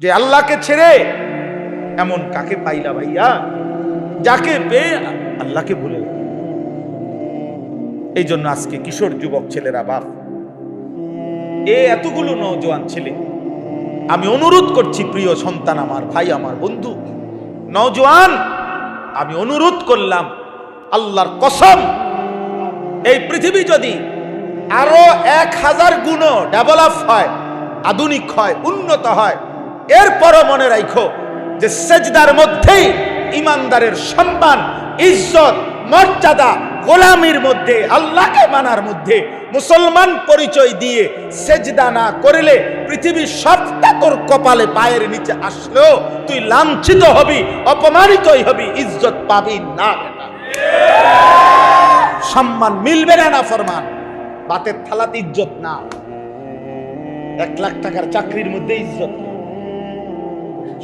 যে আল্লাহকে ছেড়ে এমন কাকে পাইলা ভাইয়া, যাকে পেয়ে আল্লাহকে ভুলে। এই জন্য আজকে কিশোর যুবক ছেলেরা, বাপ, এতগুলো নওজোয়ান ছেলে, আমি অনুরোধ করছি, প্রিয় সন্তান আমার, ভাই আমার, বন্ধু, নওজোয়ান, আমি অনুরোধ করলাম, আল্লাহর কসম, এই পৃথিবী যদি আরো 1000 গুণ ডেভেলপ হয়, আধুনিক হয়, উন্নত হয়, এরপরও মনে রাখো যে সেজদার মধ্যেই ইমানদারের সম্মান, ইজ্জত, মর্যাদা, গোলামির মধ্যে, আল্লাহকে মানার মধ্যে মুসলমান পরিচয় দিয়ে সেজদা না করলে পৃথিবীর সবটা তোর কপালে পায়ের নিচে আসলেও তুই লাঞ্ছিত হবি, অপমানিতই হবি, ইজ্জত পাবি না। সম্মান মিলবে না, না ফরমান। বাতের থালাতে ইজ্জত না, 1 লাখ টাকার চাকরির মধ্যে ইজ্জত।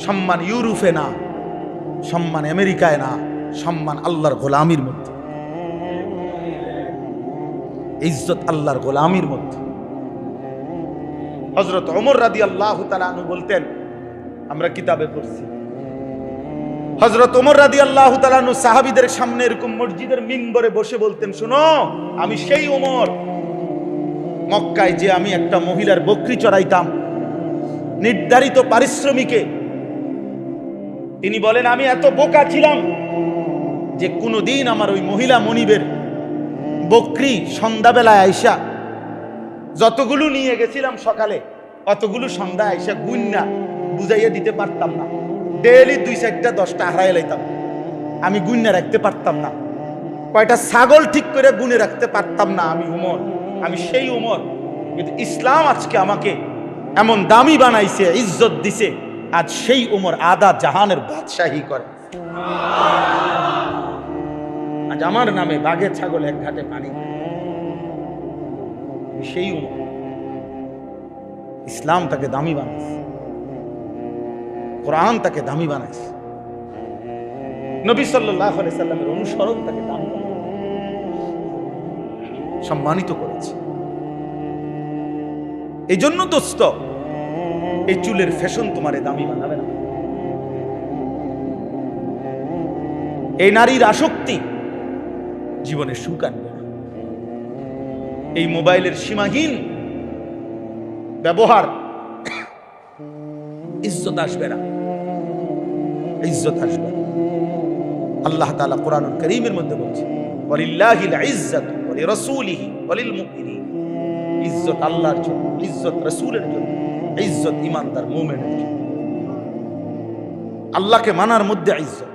সম্মান ইউরোপে না, সম্মান আমেরিকায় না, সম্মান আল্লাহর গোলামির মধ্যে। ইজ্জত আল্লাহর গোলামির মধ্যে। হযরত ওমর রাদিয়াল্লাহু তাআলা আনহু বলতেন, আমরা কিতাবে পড়ছি, হযরত ওমর রাদিয়াল্লাহু তাআলা আনহু সাহাবীদের সামনে এরকম মসজিদের মিম্বরে বসে বলতেন, শুনো, আমি সেই ওমর, মক্কায় যে আমি একটা মহিলার বকরি চড়াইতাম নির্ধারিত পারিশ্রমিকে। তিনি বলেন, আমি এত বোকা ছিলাম যে কোনোদিন আমার ওই মহিলা মনিবের বকরি সন্ধ্যাবেলায় আইসা যতগুলো নিয়ে গেছিলাম সকালে, অতগুলো সন্ধ্যা আইসা গুন্না বুঝাইয়া দিতে পারতাম না। ডেইলি 2-4টা 10টা হারাই লাইতাম, আমি গুন্না রাখতে পারতাম না। কয়টা ছাগল ঠিক করে গুনে রাখতে পারতাম না। আমি উমর, আমি সেই উমর। কিন্তু ইসলাম আজকে আমাকে এমন দামি বানাইছে, ইজ্জত দিছে, আজ সেই উমর আদা জাহানের বাদশাহী করে। আজ আমার নামে বাঘে ছাগল 1 ঘাটে পানি। সেই উমর, ইসলাম তাকে দামি বানাইছে, কোরআন তাকে দামি বানাইছে, নবী সাল্লাল্লাহু আলাইহি সাল্লামের অনুসরণ তাকে দামি সম্মানিত করেছে। এই জন্য দোস্ত, এই চুলের ফ্যাশন তোমারে দামি বানাবে না। এই নারীর আসক্তি জীবনে সুখ আনবে না। এই মোবাইলের সীমাহীন ব্যবহার ইজ্জত আসবে না, ইজ্জত আসবে না। আল্লাহ তাআলা কোরআনুল কারীমের মধ্যে বলছে, ওয়ালিল্লাহিল ইজ্জাতু ওয়া লিরাসূলিহি ওয়া লিল মুমিনিন। ইজ্জত আল্লাহর জন্য, ইজ্জত রাসূলের জন্য, ইজ্জত ঈমানদার মুমিনের জন্য। আল্লাহকে মানার মধ্যে ইজ্জত।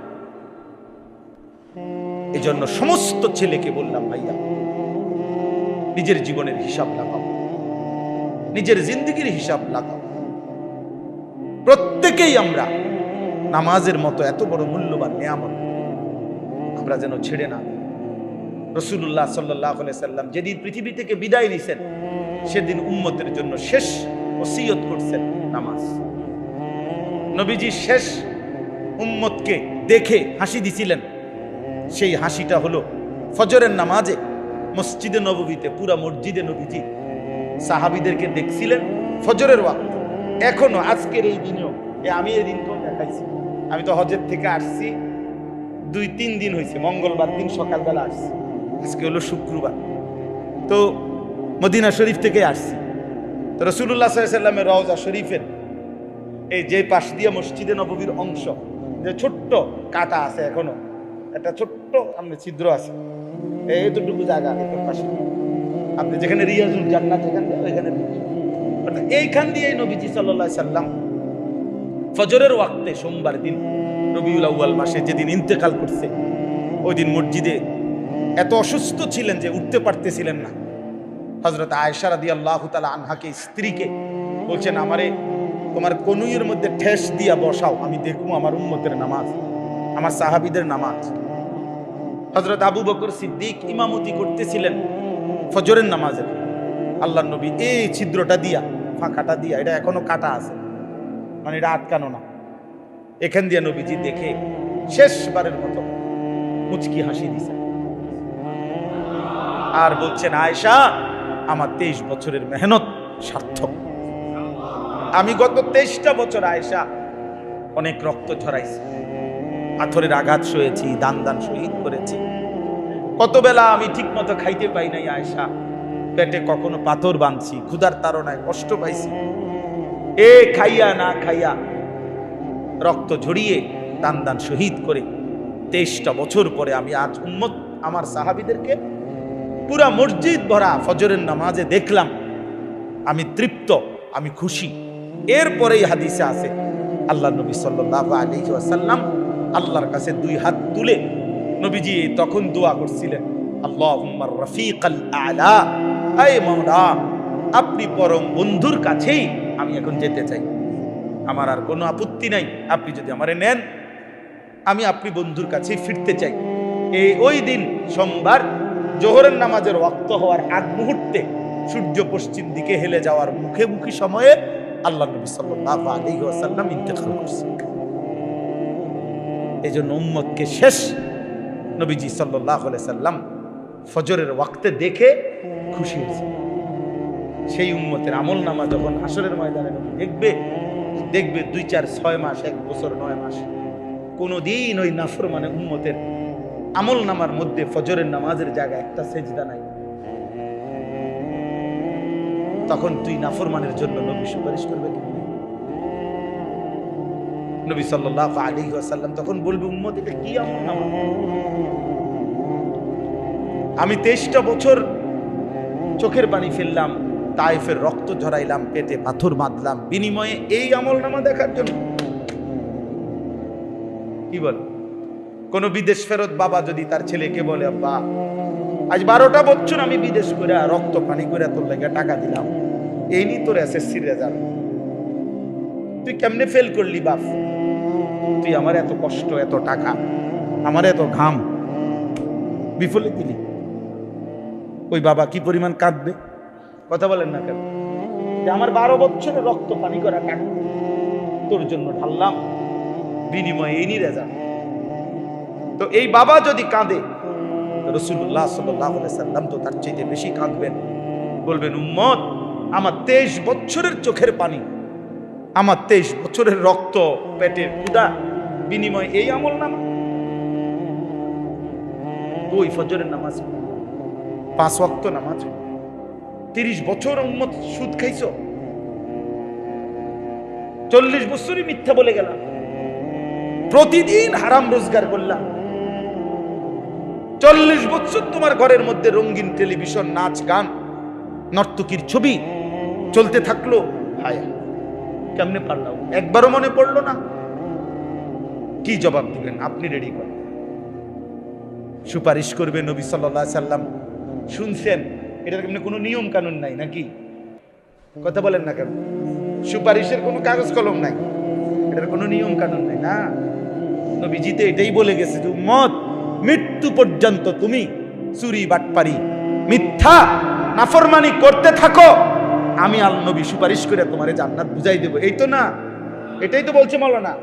এজন্য সমস্ত ছেলেকে বললাম, ভাইয়া, নিজের জীবনের হিসাব লাগাও, নিজের জিন্দেগির হিসাব লাগাও। প্রত্যেকেই আমরা নামাজের মতো এত বড় মূল্যবান নিয়ামত আমরা যেন ছেড়ে না। রাসূলুল্লাহ সাল্লাল্লাহু আলাইহি সাল্লাম যেদিন পৃথিবী থেকে বিদায় নিছেন, সেদিন উম্মতের জন্য শেষ ওসিয়ত করছেন নামাজ। নবীজি শেষ উম্মতকে দেখে হাসি দিছিলেন, সেই হাসিটা হলো ফজরের নামাজে মসজিদে নববীতে। পুরা মসজিদে নবীজি সাহাবীদেরকে দেখছিলেন ফজরের ওয়াক্ত। এখনো আজকের এই দিনেও, আমি এই দিনকেও দেখাইছি। আমি তো হজের থেকে আসছি 2-3 দিন হয়েছে, মঙ্গলবার দিন সকালবেলা আসছি, আজকে হলো শুক্রবার। তো মদিনা শরীফ থেকে আসছি। তো রাসূলুল্লাহ সাল্লাল্লাহু আলাইহি সাল্লামের রওজা শরীফের এই যে পাশ দিয়ে মসজিদে নববীর অংশ, যে ছোট্ট কাটা আছে, এখনো একটা ছোট্ট আমরা ছিদ্র আছে, এইটুকু জায়গা এর পাশে, আপনি যেখানে রিয়াজুল জান্নাত এখানে, ওইখানে এইখান দিয়ে নবীজি সাল্লাল্লাহু আলাইহি সাল্লাম ফজরের ওয়াক্তে সোমবার দিন রবিউল আউয়াল মাসে যেদিন ইন্তেকাল করছে, ওই দিন মসজিদে এত অসুস্থ ছিলেন যে উঠতে পারতেছিলেন না। হযরত আয়েশা রাদিয়াল্লাহু তাআলা আনহাকে, স্ত্রীকে বলছেন, আমারে তোমার কনুইয়ের মধ্যে ঠেস দিয়া বসাও, আমি দেখবো আমার উম্মতের নামাজ, আমার সাহাবীদের নামাজ। হযরত আবু বকর সিদ্দিক ইমামতি করতেছিলেন ফজরের নামাজের। আল্লাহর নবী এই ছিদ্রটা দিয়া, ফাঁকাটা দিয়া, এটা এখনো কাটা আছে, মানে এটা আটকানো না, এখান দিয়ে নবীজি দেখে শেষবারের মতো মুচকি হাসি দিছেন আর বলছেন, আয়েশা, আমার 23 বছরের মেহনত সার্থক। আমি গত 23টা বছর আয়েশা অনেক রক্ত ঝরাইছি, পাথরের আঘাত সয়েছি, দান শহীদ করেছি। কত বেলা আমি ঠিক মতো খাইতে পাই নাই আয়েশা, পেটে কখনো পাথর বাঁধছি, ক্ষুধার তাড়নায় কষ্ট পাইছি। খাইয়া না খাইয়া রক্ত ঝরিয়ে দান শহীদ করে 23টা বছর পরে আমি আজ উম্মত আমার সাহাবীদেরকে পুরা মসজিদ ভরা ফজরের নামাজে দেখলাম। আমি তৃপ্ত, আমি খুশি। এরপরেই হাদিসে আছে আল্লাহ নবী সাল্লাল্লাহু আলাইহি ওয়াসাল্লাম আল্লাহর কাছে 2 হাত তুলে নবীজি তখন দোয়া করছিলেন, আল্লাহুম্মা রাফিকাল আ'লা, হে মাওলা আপনি পরম বন্ধুর কাছেই আমি এখন যেতে চাই। আমার আর কোনো আপত্তি নাই, আপনি যদি আমারে নেন আমি আপনি বন্ধুর কাছেই ফিরতে চাই। ওই দিন সোমবার জোহরের নামাজের ওয়াক্ত হওয়ার আগ মুহূর্তে সূর্য পশ্চিম দিকে হেলে যাওয়ার মুখোমুখি সময়ে আল্লাহ নবী সাল্লাল্লাহু আলাইহি ওয়াসাল্লাম ইন্তেকাল করছেন। এই জন্য উম্মতকে শেষ নবীজি সাল্লাল্লাহু আলাইহি সাল্লাম ফজরের ওয়াক্তে দেখে খুশি হয়েছে। সেই উম্মতের আমল নামা যখন হাসরের ময়দানে দেখবে 2, 4, 6 মাস, 1 বছর 9 মাস কোনদিন ওই নাফরমানে উম্মতের আমল নামার মধ্যে ফজরের নামাজের জায়গায় একটা সেজদা নাই। তখন তুই নাফরমানের জন্য নবী সুপারিশ করবে কি? নবী সাল্লাল্লাহু আলাইহি ওয়াসাল্লাম তখন বলবে, উম্মত এটা কি আমল নামা? আমি 23টা বছর চোখের পানি ফেললাম, তায়েফের রক্ত ঝরাইলাম, পেটে পাথর বাঁধলাম, বিনিময়ে এই আমল নামা দেখার জন্য? কি বল? কোন বিদেশ ফেরত বাবা যদি তার ছেলেকে বলে, আব্বা আজ 12টা বছর আমি বিদেশ করে রক্ত পানি করে তোর লেগে টাকা দিলাম, এই নি তোর এসএসসি রেজাল্ট, তুই কেমনে ফেল করলি বাপ? তুই আমার এত কষ্ট, এত টাকা, আমার এত ঘাম বিফলে দিলি। ওই বাবা কি পরিমাণ কাঁদবে? কথা বলেন না কেন? যে আমার 12 বছরের রক্ত পানি করা টাকা তোর জন্য ঢাললাম, বিনিময়ে এই নি রেজাল্ট। তো এই বাবা যদি কাঁদে, রাসূলুল্লাহ সাল্লাল্লাহু আলাইহি সাল্লাম তো তার চাইতে বেশি কাঁদবেন। বলবেন, উম্মত আমার 23 বছরের চোখের পানি, আমার 23 বছরের রক্ত, পেটের ক্ষুধা, বিনিময় এই আমল নামা? ওই ফজরের নামাজ, 5 ওয়াক্ত নামাজ, 30 বছর উম্মত সুদ খাইছো, 40 বছরই মিথ্যা বলে গেলাম, প্রতিদিন হারাম রোজগার করলাম, 40 বছর তোমার ঘরের মধ্যে রঙিন টেলিভিশন, নাচ গান, নর্তকীর ছবি চলতে থাকলো। হায়, কেমনে পারলাম? একবারও মনে পড়লো না? কি জবাব দিবেন? আপনি রেডি করেন। সুপারিশ করবে নবী সাল্লাল্লাহু আলাইহি সাল্লাম। শুনছেন, এটার কেমনে কোনো নিয়ম কানুন নাই নাকি? কথা বলেন না কেন? সুপারিশের কোনো কাগজ কলম নাই, এটার কোনো নিয়ম কানুন নাই না। নবীজি তো এটাই বলে গেছে যে উম্মত মৃত্যু পর্যন্ত তুমি চুরি, বাটপারি, মিথ্যা, নাফরমানি করতে থাকো, আমি আল্লাহ নবী সুপারিশ করে তোমারে জান্নাত বুঝাই দেব। এই তো না? এটাই তো বলছে মাওলানা।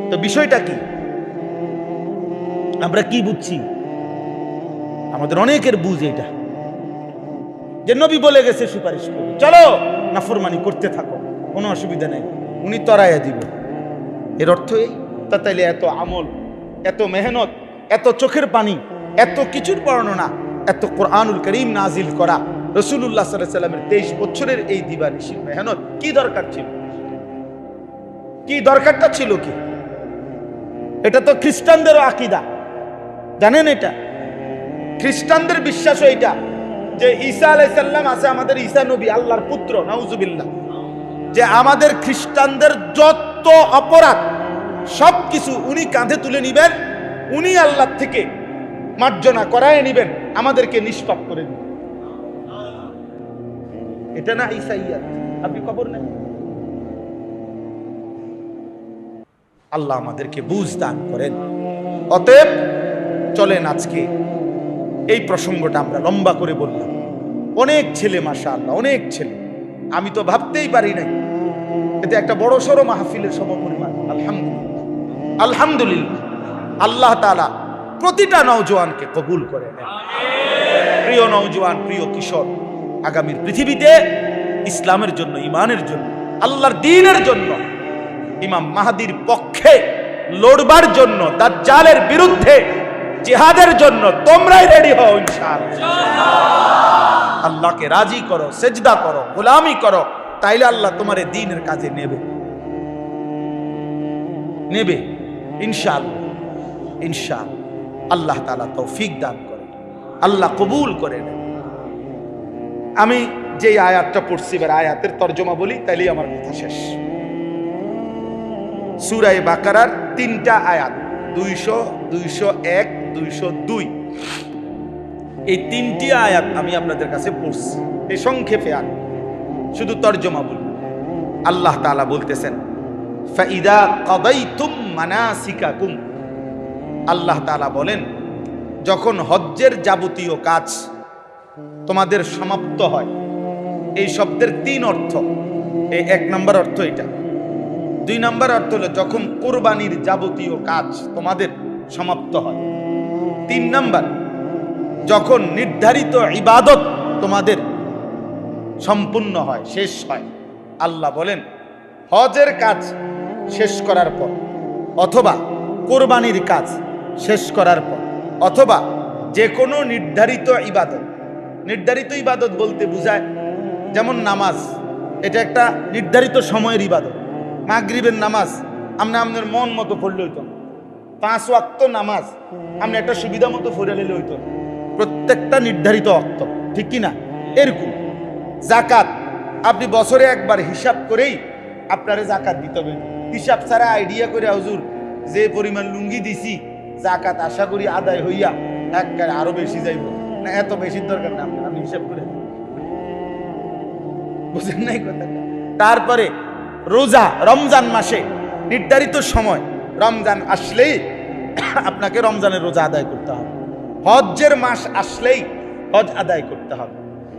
তো বিষয়টা কি? আমরা কি বুঝছি? আমাদের অনেকের বুঝ এটা যে নবী বলে গেছে সুপারিশ করো, চলো নাফরমানি করতে থাকো, কোনো অসুবিধা নেই, উনি তরাইয়া দিব। এর অর্থ এই? তা তাইলে এত আমল, এত মেহনত, এত চোখের পানি, এত কিছুর বর্ণনা, এত কোরআনুল কারীম নাজিল করা, রাসূলুল্লাহ সাল্লাল্লাহু আলাইহি ওয়াসাল্লামের 23 বছরের এই দিবানিশির মেহনত কি দরকার ছিল? কি দরকারটা ছিল কি? এটা তো খ্রিস্টানদেরও আকীদা, জানেন? এটা খ্রিস্টানদের বিশ্বাস এইটা যে ঈসা আলাইহিস সালাম আছে, আমাদের ঈসা নবী আল্লাহর পুত্র, নাউজুবিল্লাহ। যে আমাদের খ্রিস্টানদের যত অপরাধ সবকিছু উনি কাঁধে তুলে নিবেন, উনি আল্লাহ থেকে মার্জনা করায় নিবেন, আমাদেরকে নিষ্পাপ করে দিবেন। এটা না ঈসাইয়াত? আপনি খবর নেন? আল্লাহ আমাদেরকে বুঝ দান করেন। অতএব চলেন আজকে এই প্রসঙ্গটা আমরা লম্বা করে বললাম। অনেক ছেলে, মাশাআল্লাহ, অনেক ছেলে, আমি তো ভাবতেই পারি নাই এটা একটা বড় সড়ো মাহফিলের সমপরিমাণ। আলহামদুলিল্লাহ, আলহামদুলিল্লাহ। আল্লাহ তাআলা প্রতিটা নওজোয়ানকে কবুল করে নেন। প্রিয় নওজোয়ান, প্রিয় কিশোর, আগামীর পৃথিবীতে ইসলামের জন্য, ইমানের জন্য, আল্লাহর দ্বীনের জন্য, ইমাম মাহদির পক্ষে লড়বার জন্য, দাজ্জালের বিরুদ্ধে জিহাদের জন্য তোমরাই রেডি হও ইনশাআল্লাহ। আল্লাহকে রাজি করো, সেজদা করো, গোলামি করো, তাইলে আল্লাহ তোমার দ্বীনের কাজে নেবে ইনশাআল্লাহ। ইনশাআল্লাহ আল্লাহ তাআলা তৌফিক দান করে, আল্লাহ কবুল করে নেন। আমি যে আয়াতটা পড়ছি, এবার আয়াতের তর্জমা বলি, তাইলেই আমার কথা শেষ। সূরা বাকারার 3টা আয়াত, 200, 201, 202, এই 3টি আয়াত আমি আপনাদের কাছে পড়ছি। এই সংক্ষেপে আর শুধু তর্জমা বলি। আল্লাহ তাআলা বলতেছেন, ফাইদা কাদাইতুম মানাসিকাকুম, আল্লাহ তাআলা বলেন, যখন হজ্জের যাবতীয় কাজ তোমাদের সমাপ্ত হয়। এই শব্দের 3 অর্থ। এই 1 নম্বর অর্থ এটা। 2 নম্বর অর্থ হলো যখন কুরবানির যাবতীয় কাজ তোমাদের সমাপ্ত হয়। 3 নম্বর, যখন নির্ধারিত ইবাদত তোমাদের সম্পূর্ণ হয়, শেষ হয়। আল্লাহ বলেন, হজের কাজ শেষ করার পর, অথবা কুরবানির কাজ শেষ করার পর, অথবা যে কোনো নির্ধারিত ইবাদত। নির্ধারিত ইবাদত বলতে বোঝায়, যেমন নামাজ, এটা একটা নির্ধারিত সময়ের ইবাদত। মাগরিবের নামাজ আপনি আপনার মন মতো পড়লে হইতো না। 5 ওয়াক্ত নামাজ আপনি একটা সুবিধা মতো পড়ে নিলে হইতো না। প্রত্যেকটা নির্ধারিত ওয়াক্ত, ঠিক কিনা? এরকম জাকাত আপনি বছরে একবার হিসাব করেই আপনারে জাকাত দিতে হবে। হিসাব ছাড়া আইডিয়া করে, হুজুর যে পরিমাণ লুঙ্গি দিছি জাকাত আশা করি আদায় হইয়া একবারে আরো বেশি যাইব না, এত বেশির দরকার না, আমি হিসাব করে বুঝেন নাই কথাটা। তারপরে রোজা, রমজান মাসে নির্ধারিত সময়, রমজান আসলেই আপনাকে রমজানের রোজা আদায় করতে হবে। হজ্জের মাস আসলেই হজ আদায় করতে হবে।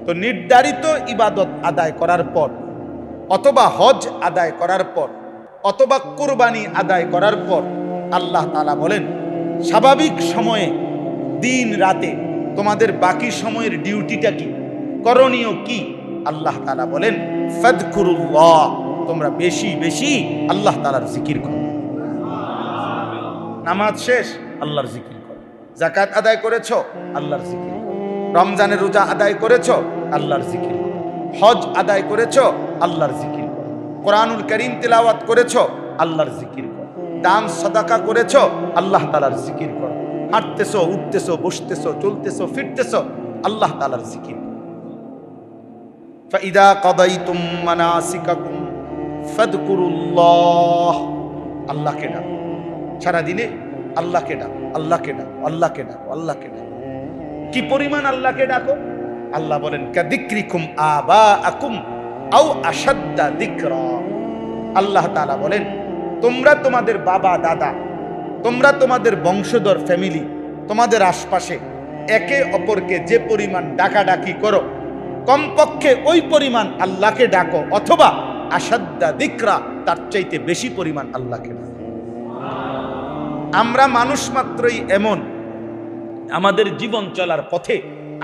তো নির্ধারিত ইবাদত আদায় করার পর, অথবা হজ আদায় করার পর, অথবা কুরবানি আদায় করার পর, আল্লাহ তাআলা বলেন, স্বাভাবিক সময়ে দিন রাতে তোমাদের বাকি সময়ের ডিউটিটা কি, করণীয় কি? আল্লাহ তাআলা বলেন, ফাযকুরুল্লাহ, তোমরা বেশি বেশি আল্লাহ তাআলার জিকির করো। নামাজ শেষ, আল্লাহর জিকির করো। যাকাত আদায় করেছো, আল্লাহর জিকির করো। রমজানের রোজা আদায় করেছো, আল্লাহর জিকির করো। হজ আদায় করেছো, আল্লাহর জিকির করো। কোরআনুল কারীম তিলাওয়াত করেছো, আল্লাহর জিকির করো। দান সাদাকা করেছো, আল্লাহ তাআলার জিকির করো। হাঁটতেছো, উঠতেছো, বসতেছো, চলতেছো, ফিরতেছো, আল্লাহ তাআলার জিকির করো। ফাইদা কাদাইতুম মানাসিকাকুম ফাযকুরুল্লাহ, আল্লাহকে ডাকো। সারা দিনে আল্লাহকে ডাকো, আল্লাহকে ডাকো, আল্লাহকে ডাকো, আল্লাহকে ডাকো। কি পরিমাণ আল্লাহকে ডাকো? আল্লাহ বলেন, কাযিকরিকুম আবাআকুম আও আশাদ্দা যিকরা। আল্লাহ তাআলা বলেন, তোমরা তোমাদের বাবা দাদা, তোমরা তোমাদের বংশধর ফ্যামিলি, তোমাদের আশপাশে একে অপরকে যে পরিমাণ ডাকাডাকি করো, কমপক্ষে ওই পরিমাণ আল্লাহকে ডাকো, অথবা আশাদ্দা যিকরা, তার চাইতে বেশি পরিমাণ আল্লাহকে ডাকো। আমরা মানুষ মাত্রই এমন, আমাদের জীবন চলার পথে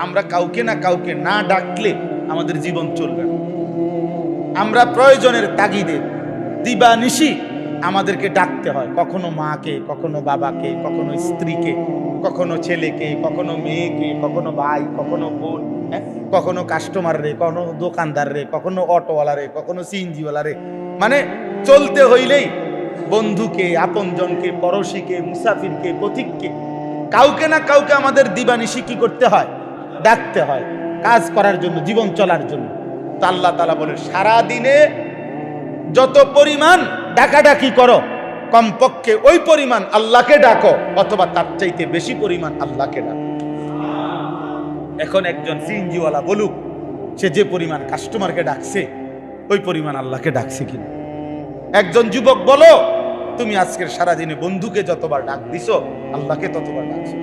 আমরা কাউকে না কাউকে না ডাকলে আমাদের জীবন চলবে না। আমরা প্রয়োজনের তাগিদে দিবানিশি আমাদেরকে ডাকতে হয়, কখনো মাকে, কখনো বাবাকে, কখনো স্ত্রীকে, কখনো ছেলেকে, কখনো মেয়েকে, কখনো ভাই, কখনো বোন, কখনো কাস্টমার রে, কখনো দোকানদার রে, কখনো অটোওয়ালা রে, কখনো সিএনজিওয়ালা রে। মানে চলতে হইলেই বন্ধুকে, আপনজনকে, পড়োশীকে, মুসাফিরকে, পথিককে, কাউকে না কাউকে আমাদের দিবানিশি কি করতে হয়? ডাকতে হয়, কাজ করার জন্য, জীবন চলার জন্য। তো আল্লাহ তাআলা বলে, সারা দিনে যত পরিমাণ ডাকাডাকি করো, কমপক্ষে ওই পরিমাণ আল্লাহকে ডাকো, অথবা তার চাইতে বেশি পরিমাণ আল্লাহকে ডাকো। এখন একজন সিএনজিওয়ালা বলুক, সে যে পরিমাণ কাস্টমারকে ডাকছে ওই পরিমাণ আল্লাহকে ডাকছে কিনা? একজন যুবক বলো, তুমি আজকের সারাদিনে বন্ধুকে যতবার ডাক দিছো, আল্লাহকে ততবার ডাকছো।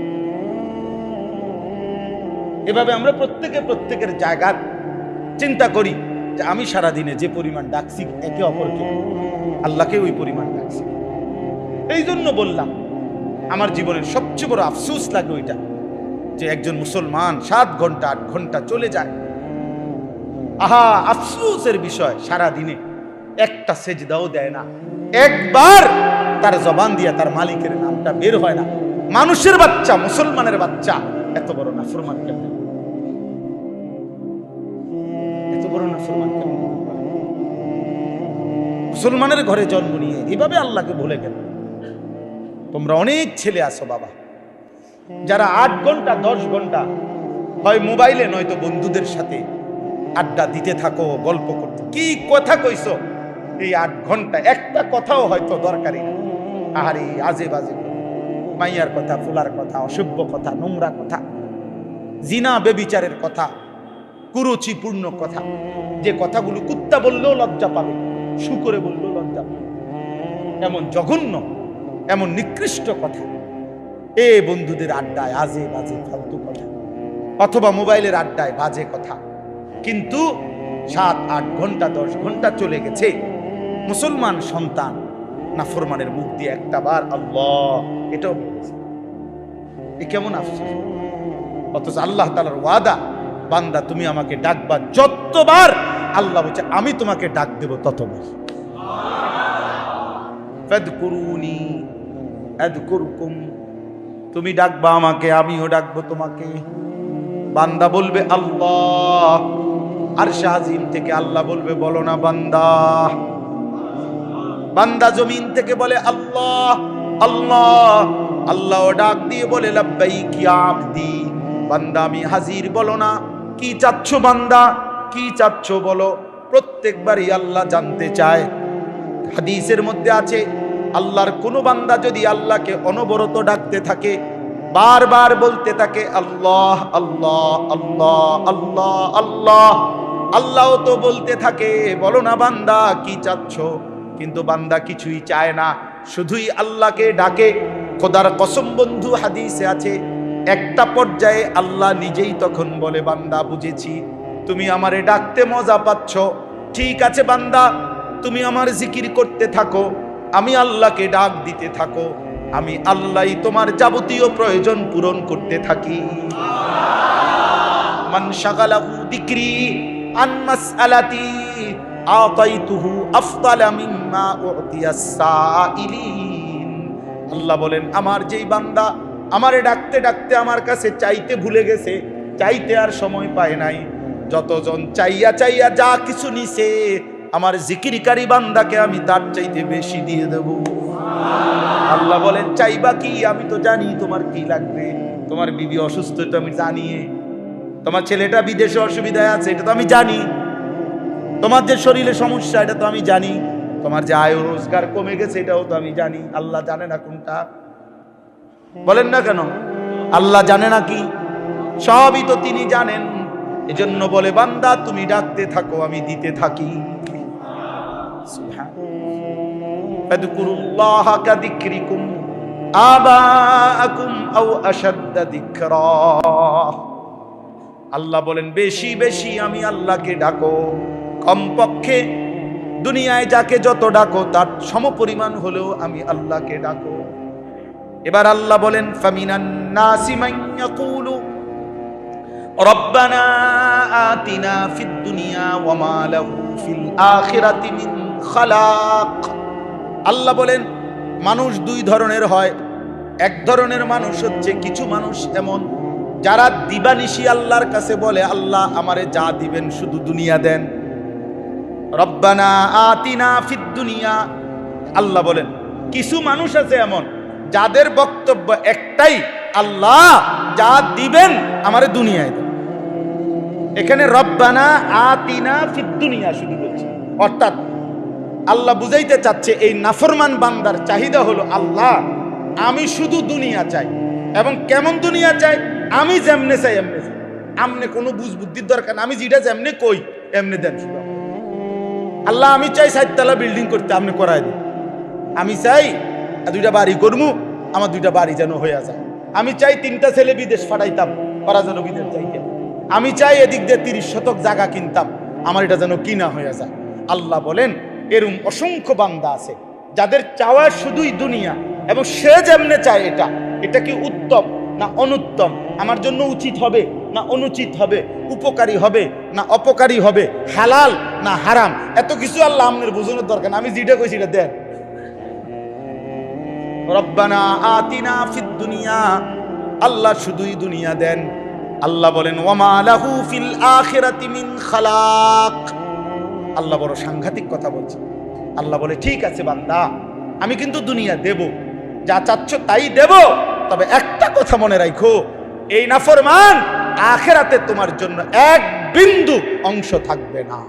এভাবে আমরা প্রত্যেকে প্রত্যেকের জায়গা চিন্তা করি যে আমি সারাদিনে যে পরিমাণ ডাকছি একে অপরকে, আল্লাহকে ওই পরিমাণ ডাকছি। এই জন্য বললাম, আমার জীবনের সবচেয়ে বড় আফসোস লাগে ওইটা, যে একজন মুসলমান 7 ঘন্টা 8 ঘন্টা চলে যায় আহা আফসোসের বিষয়, সারা দিনে একটা সেজদাও দেয় না, একবার তার জবান দিয়া তার মালিকের নামটা বের হয় না। মানুষের বাচ্চা, মুসলমানের বাচ্চা এত বড় নাফরমান কেন? এত বড় নাফরমান কেন? মুসলমানের ঘরে জন্ম নিয়ে এভাবে আল্লাহকে ভুলে গেল। তোমরা অনেক ছেলে আছো বাবা, যারা 8 ঘন্টা 10 ঘন্টা হয় মোবাইলে নয়তো বন্ধুদের সাথে আড্ডা দিতে থাকো, গল্প করতে। কি কথা কইছো এই 8 ঘন্টা? একটা কথাও হয়তো দরকারি না। আহারে আজে বাজে মাইয়ার কথা, ফুলার কথা, অসভ্য কথা, নোংরা কথা, জিনা বেবিচারের কথা, কুরুচিপূর্ণ কথা, যে কথাগুলো কুত্তা বললেও লজ্জা পাবে, শুকরে বললেও লজ্জা পাবে, এমন জঘন্য, এমন নিকৃষ্ট কথা বন্ধুদের আড্ডায় আজে বাজে ফালতু কথা, অথবা মোবাইলের আড্ডায় বাজে কথা। কিন্তু 7-8 ঘন্টা 10 ঘন্টা চলে গেছে, মুসলমান সন্তান নাফরমানের মুখ দিয়ে একটা বার আল্লাহ, এটাও এ কেমন আফসোস। অথচ আল্লাহ তাআলার ওয়াদা, বান্দা তুমি আমাকে ডাকবা যতবার, আল্লাহ বলছে আমি তোমাকে ডাক দেব ততবার। ফাদকুরুনি আযকুরকুম, তুমি ডাকবা আমাকে, আমিও ডাকবো তোমাকে। বান্দা বলবে আল্লাহ, আরশ আজিম থেকে আল্লাহ বলবে বলো না বান্দা। বান্দা জমিন থেকে বলে আল্লাহ আল্লাহ, আল্লাহ ডাক দিয়ে বলে লাব্বাইক ইয়া আবদি, বান্দা আমি হাজির, বলো না কি চাচ্ছ বান্দা, কি চাচ্ছ বলো। প্রত্যেকবারই আল্লাহ জানতে চায়। হাদিসের মধ্যে আছে, আল্লাহর কোন বান্দা যদি আল্লাহকে অনবরত ডাকতে থাকে, বারবার বলতে থাকে আল্লাহ আল্লাহ আল্লাহ আল্লাহ আল্লাহ, আল্লাহ তো বলতে থাকে বলো না বান্দা কি চাচ্ছ। কিন্তু বান্দা কিছুই চায় না, শুধুই আল্লাহকে ডাকে। খোদার কসম বন্ধু, হাদিসে আছে একটা পর্যায়ে আল্লাহ নিজেই তখন বলে বান্দা বুঝেছি, তুমি আমারে ডাকতে মজা পাচ্ছ, ঠিক আছে বান্দা তুমি আমার জিকির করতে থাকো, আমি আল্লাহকে ডাক দিতে থাকো, আমি আল্লাহই তোমার যাবতীয় প্রয়োজন পূরণ করতে থাকি। মান শাগালাহু যিকরি আন মাসআলাতি আতাইতুহু আফদালা মিম্মা উতিয়াস সাইলিন। আল্লাহ বলেন, আমার যেই বান্দা আমারে ডাকতে ডাকতে আমার কাছে চাইতে ভুলে গেছে, চাইতে আর সময় পায় নাই, যতজন চাইয়া চাইয়া যা কিছু নিছে, আমার জিকিরকারী বান্দাকে আমি তার চাইতে বেশি দিয়ে দেব। আল্লাহ বলেন চাইবা কি, আমি তো জানি তোমার কি লাগবে। তোমার বিবি অসুস্থ, এটা আমি জানি। তোমার ছেলেটা বিদেশে অসুবিধায় আছে, এটা তো আমি জানি। তোমার যে শরীরে সমস্যা, এটা তো আমি জানি। তোমার যে আয় রোজগার কমে গেছে, এটাও তো আমি জানি। আল্লাহ জানে না কোনটা? বলেন না কেন আল্লাহ জানে না কি? সবই তো তিনি জানেন। এজন্য বলে বান্দা তুমি ডাকতে থাকো, আমি দিতে থাকি। ফাদকুরুল্লাহা কাযিকরিকুম আবাআকুম আও আশাদ্দা যিকরা। আল্লাহ বলেন বেশি বেশি আমি আল্লাহকে ডাকো, কমপক্ষে দুনিয়ায় যাকে যত ডাকো তার সমপরিমাণ হলেও আমি আল্লাহকে ডাকো। এবার আল্লাহ বলেন ফামিনান নাসি মান ইয়াকুলু রব্বানা আতিনা ফিদ দুনিয়া ওয়া মা লাহু ফিল আখিরাতি মিন খালাক। আল্লাহ বলেন মানুষ 2 ধরনের হয়। এক ধরনের মানুষ হচ্ছে, কিছু মানুষ এমন যারা দিবানিশি আল্লাহর কাছে বলে আল্লাহ আমারে যা দিবেন শুধু দুনিয়া দেন। রব্বানা আতিনা ফিদ দুনিয়া। আল্লাহ বলেন কিছু মানুষ আছে এমন যাদের বক্তব্য একটাই, আল্লাহ যা দিবেন আমারে দুনিয়ায় দেন। এখানে রব্বানা আতিনা ফিদ দুনিয়া শুধু বলছে, অর্থাৎ আল্লাহ বুঝাইতে চাচ্ছে এই নাফরমান বান্দার চাহিদা হলো আল্লাহ আমি শুধু দুনিয়া চাই। এবং কেমন দুনিয়া চাই? আমি যেমনে চাই এমনে চাই। আমনে কোনো বুঝ বুদ্ধির দরকার না, আমি যেটা যেমনে কই এমনে দেন শুধু। আল্লাহ আমি চাই 4 তলা বিল্ডিং করতে, আপনি করাই দিন। আমি চাই 2টা বাড়ি করবো, আমার 2টা বাড়ি যেন হয়ে যায়। আমি চাই 3টা ছেলে বিদেশ পাঠাইতাম, ওরা যেন বিদেশ যাইতাম। আমি চাই এদিক দিয়ে 30 শতক জায়গা কিনতাম, আমার এটা যেন কিনা হয়ে যায়। আল্লাহ বলেন এরকম অসংখ্য বান্দা আছে যাদের চাওয়া শুধুই দুনিয়া, এবং সে যেমনে চায় এটা কি উত্তম না অনুত্তম, আমার জন্য উচিত হবে না অনুচিত হবে, উপকারী হবে না অপকারী হবে, হালাল না হারাম, এত কিছু আল্লাহ আপনার বুঝানোর দরকার না। আমি যেটা কইছি এটা দেন। রব্বানা আতিনা ফিদ দুনিয়া, আল্লাহ শুধুই দুনিয়া দেন। আল্লাহ বলেন ওয়ামা লাহু ফিল আখিরাতি মিন খালাক। আল্লাহ বড় সাংঘাতিক কথা বলছে। আল্লাহ বলে ঠিক আছে বান্দা, আমি কিন্তু দুনিয়া দেব, যা চাচ্ছ তাই দেব, তবে একটা কথা মনে রাখো, এই নাফরমান আখিরাতে তোমার জন্য এক বিন্দু অংশ থাকবে না।